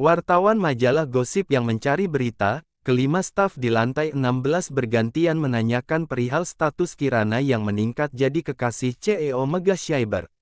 Wartawan majalah gosip yang mencari berita, kelima staf di lantai 16 bergantian menanyakan perihal status Kirana yang meningkat jadi kekasih CEO Megashyber.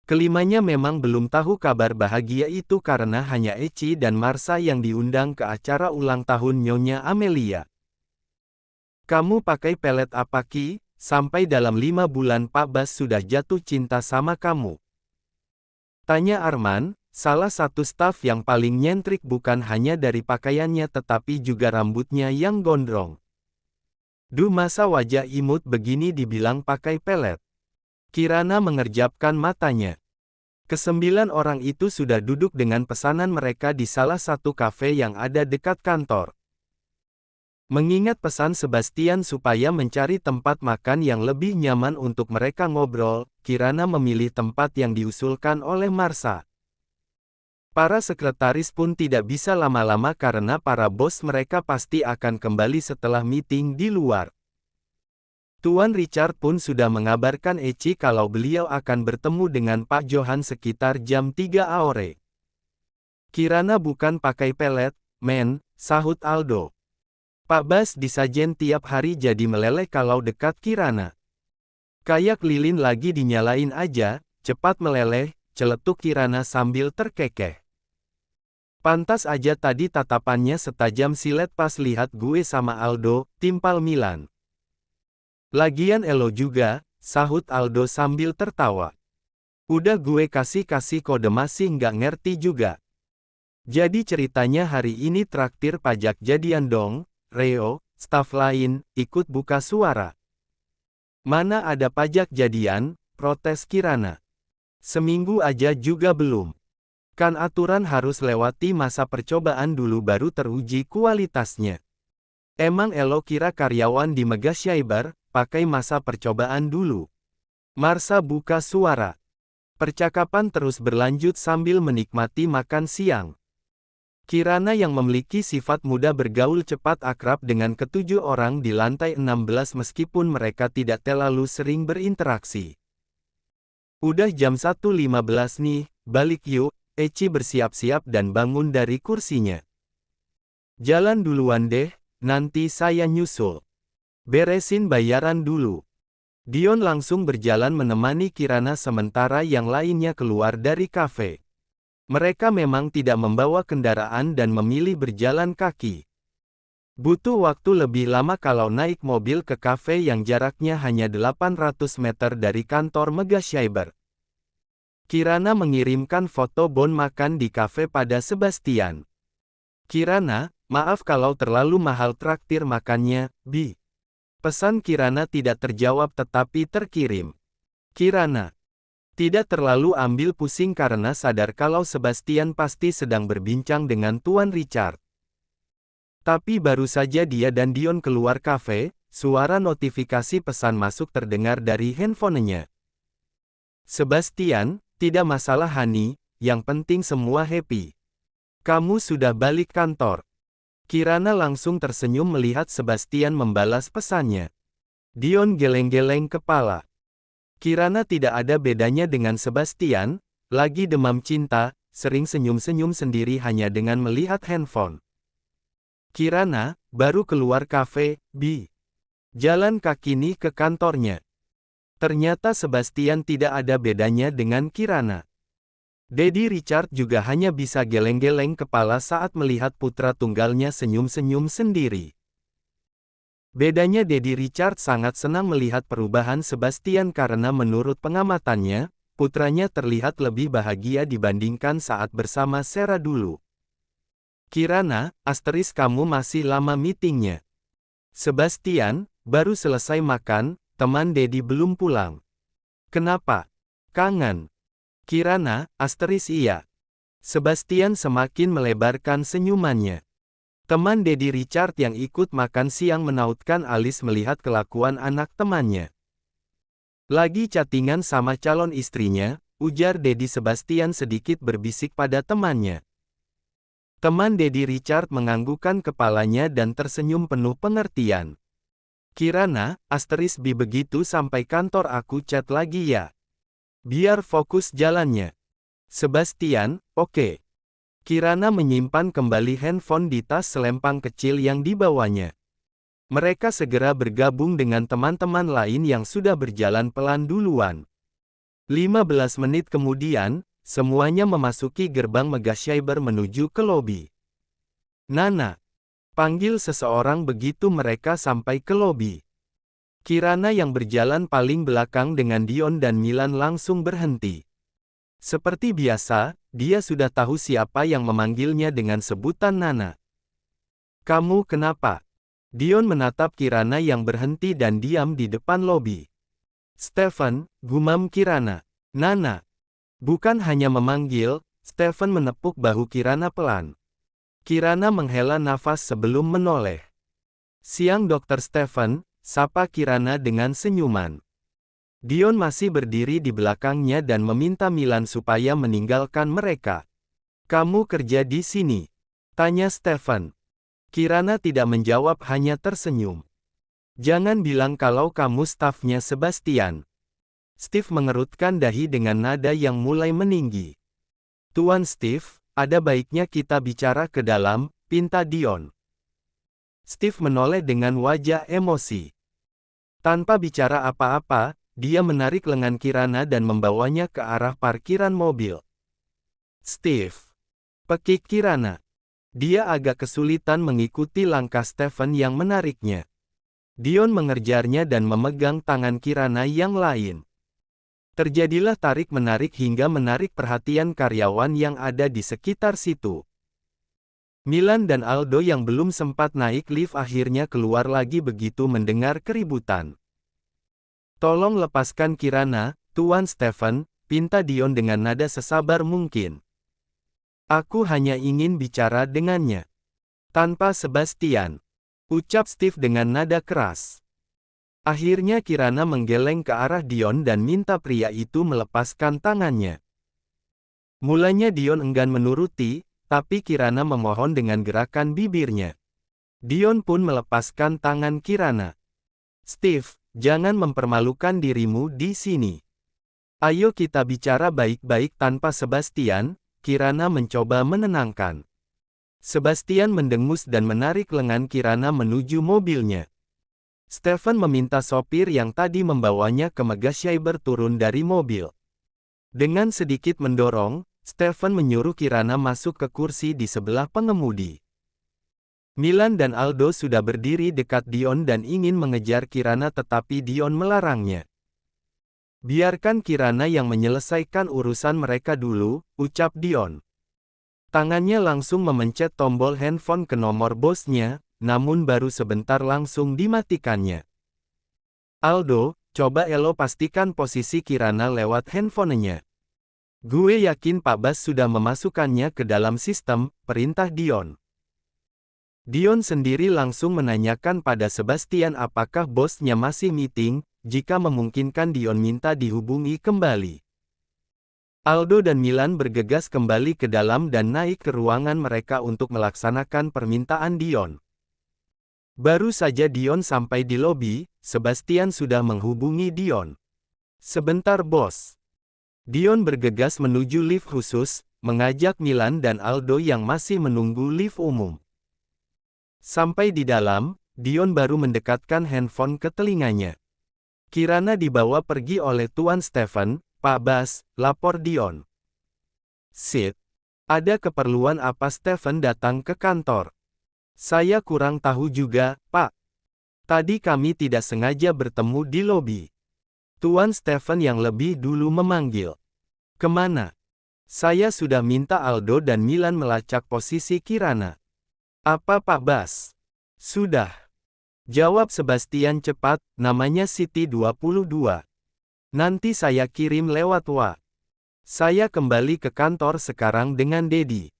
Kelimanya memang belum tahu kabar bahagia itu karena hanya Eci dan Marsha yang diundang ke acara ulang tahun Nyonya Amelia. Kamu pakai pelet apa Ki? Sampai dalam 5 bulan Pak Bas sudah jatuh cinta sama kamu. Tanya Arman, salah satu staf yang paling nyentrik bukan hanya dari pakaiannya tetapi juga rambutnya yang gondrong. Duh masa wajah imut begini dibilang pakai pelet. Kirana mengerjapkan matanya. Kesembilan orang itu sudah duduk dengan pesanan mereka di salah satu kafe yang ada dekat kantor. Mengingat pesan Sebastian supaya mencari tempat makan yang lebih nyaman untuk mereka ngobrol, Kirana memilih tempat yang diusulkan oleh Marsha. Para sekretaris pun tidak bisa lama-lama karena para bos mereka pasti akan kembali setelah meeting di luar. Tuan Richard pun sudah mengabarkan Eci kalau beliau akan bertemu dengan Pak Johan sekitar jam 3 sore. Kirana bukan pakai pelet, men, sahut Aldo. Pak Bas disajen tiap hari jadi meleleh kalau dekat Kirana. Kayak lilin lagi dinyalain aja, cepat meleleh, celetuk Kirana sambil terkekeh. Pantas aja tadi tatapannya setajam silet pas lihat gue sama Aldo, timpal Milan. Lagian elo juga, sahut Aldo sambil tertawa. Udah gue kasih kode masih nggak ngerti juga. Jadi ceritanya hari ini traktir pajak jadian dong, Reo, staf lain, ikut buka suara. Mana ada pajak jadian, protes Kirana. Seminggu aja juga belum. Kan aturan harus lewati masa percobaan dulu baru teruji kualitasnya. Emang elo kira karyawan di Megashyber, pakai masa percobaan dulu? Marsha buka suara. Percakapan terus berlanjut sambil menikmati makan siang. Kirana yang memiliki sifat mudah bergaul cepat akrab dengan ketujuh orang di lantai 16 meskipun mereka tidak terlalu sering berinteraksi. Udah jam 1.15 nih, balik yuk, Eci bersiap-siap dan bangun dari kursinya. Jalan duluan deh, nanti saya nyusul. Beresin bayaran dulu. Dion langsung berjalan menemani Kirana sementara yang lainnya keluar dari kafe. Mereka memang tidak membawa kendaraan dan memilih berjalan kaki. Butuh waktu lebih lama kalau naik mobil ke kafe yang jaraknya hanya 800 meter dari kantor Megashyber. Kirana mengirimkan foto bon makan di kafe pada Sebastian. Kirana, maaf kalau terlalu mahal traktir makannya, Bi. Pesan Kirana tidak terjawab tetapi terkirim. Kirana tidak terlalu ambil pusing karena sadar kalau Sebastian pasti sedang berbincang dengan Tuan Richard. Tapi baru saja dia dan Dion keluar kafe, suara notifikasi pesan masuk terdengar dari handphonenya. Sebastian, tidak masalah Hani, yang penting semua happy. Kamu sudah balik kantor. Kirana langsung tersenyum melihat Sebastian membalas pesannya. Dion geleng-geleng kepala. Kirana tidak ada bedanya dengan Sebastian, lagi demam cinta, sering senyum-senyum sendiri hanya dengan melihat handphone. Kirana, baru keluar kafe, Bi. Jalan kaki nih ke kantornya. Ternyata Sebastian tidak ada bedanya dengan Kirana. Daddy Richard juga hanya bisa geleng-geleng kepala saat melihat putra tunggalnya senyum-senyum sendiri. Bedanya Daddy Richard sangat senang melihat perubahan Sebastian karena menurut pengamatannya, putranya terlihat lebih bahagia dibandingkan saat bersama Sarah dulu. Kirana, kamu masih lama meetingnya. Sebastian, baru selesai makan, teman Daddy belum pulang. Kenapa? Kangen? Kirana, iya. Sebastian semakin melebarkan senyumannya. Teman Daddy Richard yang ikut makan siang menautkan alis melihat kelakuan anak temannya. Lagi chattingan sama calon istrinya, ujar Daddy Sebastian sedikit berbisik pada temannya. Teman Daddy Richard menganggukkan kepalanya dan tersenyum penuh pengertian. Kirana, Bi begitu sampai kantor aku chat lagi ya. Biar fokus jalannya. Sebastian, oke. Kirana menyimpan kembali handphone di tas selempang kecil yang dibawanya. Mereka segera bergabung dengan teman-teman lain yang sudah berjalan pelan duluan. 15 menit kemudian, semuanya memasuki gerbang Megashyber menuju ke lobi. Nana, panggil seseorang begitu mereka sampai ke lobi. Kirana yang berjalan paling belakang dengan Dion dan Milan langsung berhenti. Seperti biasa, dia sudah tahu siapa yang memanggilnya dengan sebutan Nana. Kamu kenapa? Dion menatap Kirana yang berhenti dan diam di depan lobi. Stephen, gumam Kirana. Nana. Bukan hanya memanggil, Stephen menepuk bahu Kirana pelan. Kirana menghela nafas sebelum menoleh. Siang Dr. Stephen, sapa Kirana dengan senyuman. Dion masih berdiri di belakangnya dan meminta Milan supaya meninggalkan mereka. Kamu kerja di sini? Tanya Stephen. Kirana tidak menjawab, hanya tersenyum. Jangan bilang kalau kamu stafnya Sebastian. Steve mengerutkan dahi dengan nada yang mulai meninggi. Tuan Steve, ada baiknya kita bicara ke dalam, pinta Dion. Steve menoleh dengan wajah emosi. Tanpa bicara apa-apa, dia menarik lengan Kirana dan membawanya ke arah parkiran mobil. Steve. Pekik Kirana. Dia agak kesulitan mengikuti langkah Stephen yang menariknya. Dion mengejarnya dan memegang tangan Kirana yang lain. Terjadilah tarik-menarik hingga menarik perhatian karyawan yang ada di sekitar situ. Milan dan Aldo yang belum sempat naik lift akhirnya keluar lagi begitu mendengar keributan. Tolong lepaskan Kirana, Tuan Stephen, pinta Dion dengan nada sesabar mungkin. Aku hanya ingin bicara dengannya. Tanpa Sebastian, ucap Steve dengan nada keras. Akhirnya Kirana menggeleng ke arah Dion dan minta pria itu melepaskan tangannya. Mulanya Dion enggan menuruti, tapi Kirana memohon dengan gerakan bibirnya. Dion pun melepaskan tangan Kirana. Steve, jangan mempermalukan dirimu di sini. Ayo kita bicara baik-baik tanpa Sebastian, Kirana mencoba menenangkan. Sebastian mendengus dan menarik lengan Kirana menuju mobilnya. Stephen meminta sopir yang tadi membawanya ke Megashyber turun dari mobil. Dengan sedikit mendorong, Stephen menyuruh Kirana masuk ke kursi di sebelah pengemudi. Milan dan Aldo sudah berdiri dekat Dion dan ingin mengejar Kirana tetapi Dion melarangnya. Biarkan Kirana yang menyelesaikan urusan mereka dulu, ucap Dion. Tangannya langsung memencet tombol handphone ke nomor bosnya, namun baru sebentar langsung dimatikannya. Aldo, coba Elo pastikan posisi Kirana lewat handphonenya. Gue yakin Pak Bas sudah memasukkannya ke dalam sistem, perintah Dion. Dion sendiri langsung menanyakan pada Sebastian apakah bosnya masih meeting, jika memungkinkan Dion minta dihubungi kembali. Aldo dan Milan bergegas kembali ke dalam dan naik ke ruangan mereka untuk melaksanakan permintaan Dion. Baru saja Dion sampai di lobi, Sebastian sudah menghubungi Dion. Sebentar bos. Dion bergegas menuju lift khusus, mengajak Milan dan Aldo yang masih menunggu lift umum. Sampai di dalam, Dion baru mendekatkan handphone ke telinganya. Kirana dibawa pergi oleh Tuan Stephen, Pak Bas, lapor Dion. Sid, ada keperluan apa Stephen datang ke kantor? Saya kurang tahu juga, Pak. Tadi kami tidak sengaja bertemu di lobi. Tuan Stephen yang lebih dulu memanggil. Kemana? Saya sudah minta Aldo dan Milan melacak posisi Kirana. Apa Pak Bas? Sudah. Jawab Sebastian cepat, namanya Siti 22. Nanti saya kirim lewat WA. Saya kembali ke kantor sekarang dengan Dedi.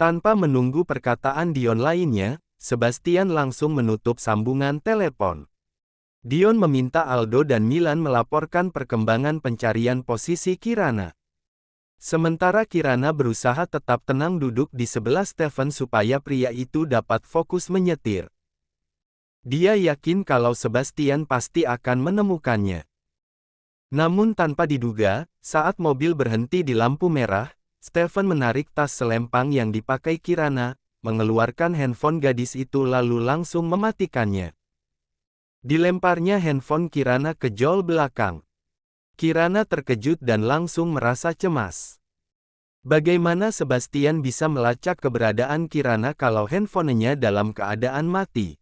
Tanpa menunggu perkataan Dion lainnya, Sebastian langsung menutup sambungan telepon. Dion meminta Aldo dan Milan melaporkan perkembangan pencarian posisi Kirana. Sementara Kirana berusaha tetap tenang duduk di sebelah Stephen supaya pria itu dapat fokus menyetir. Dia yakin kalau Sebastian pasti akan menemukannya. Namun tanpa diduga, saat mobil berhenti di lampu merah, Stephen menarik tas selempang yang dipakai Kirana, mengeluarkan handphone gadis itu lalu langsung mematikannya. Dilemparnya handphone Kirana ke jol belakang. Kirana terkejut dan langsung merasa cemas. Bagaimana Sebastian bisa melacak keberadaan Kirana kalau handphonenya dalam keadaan mati?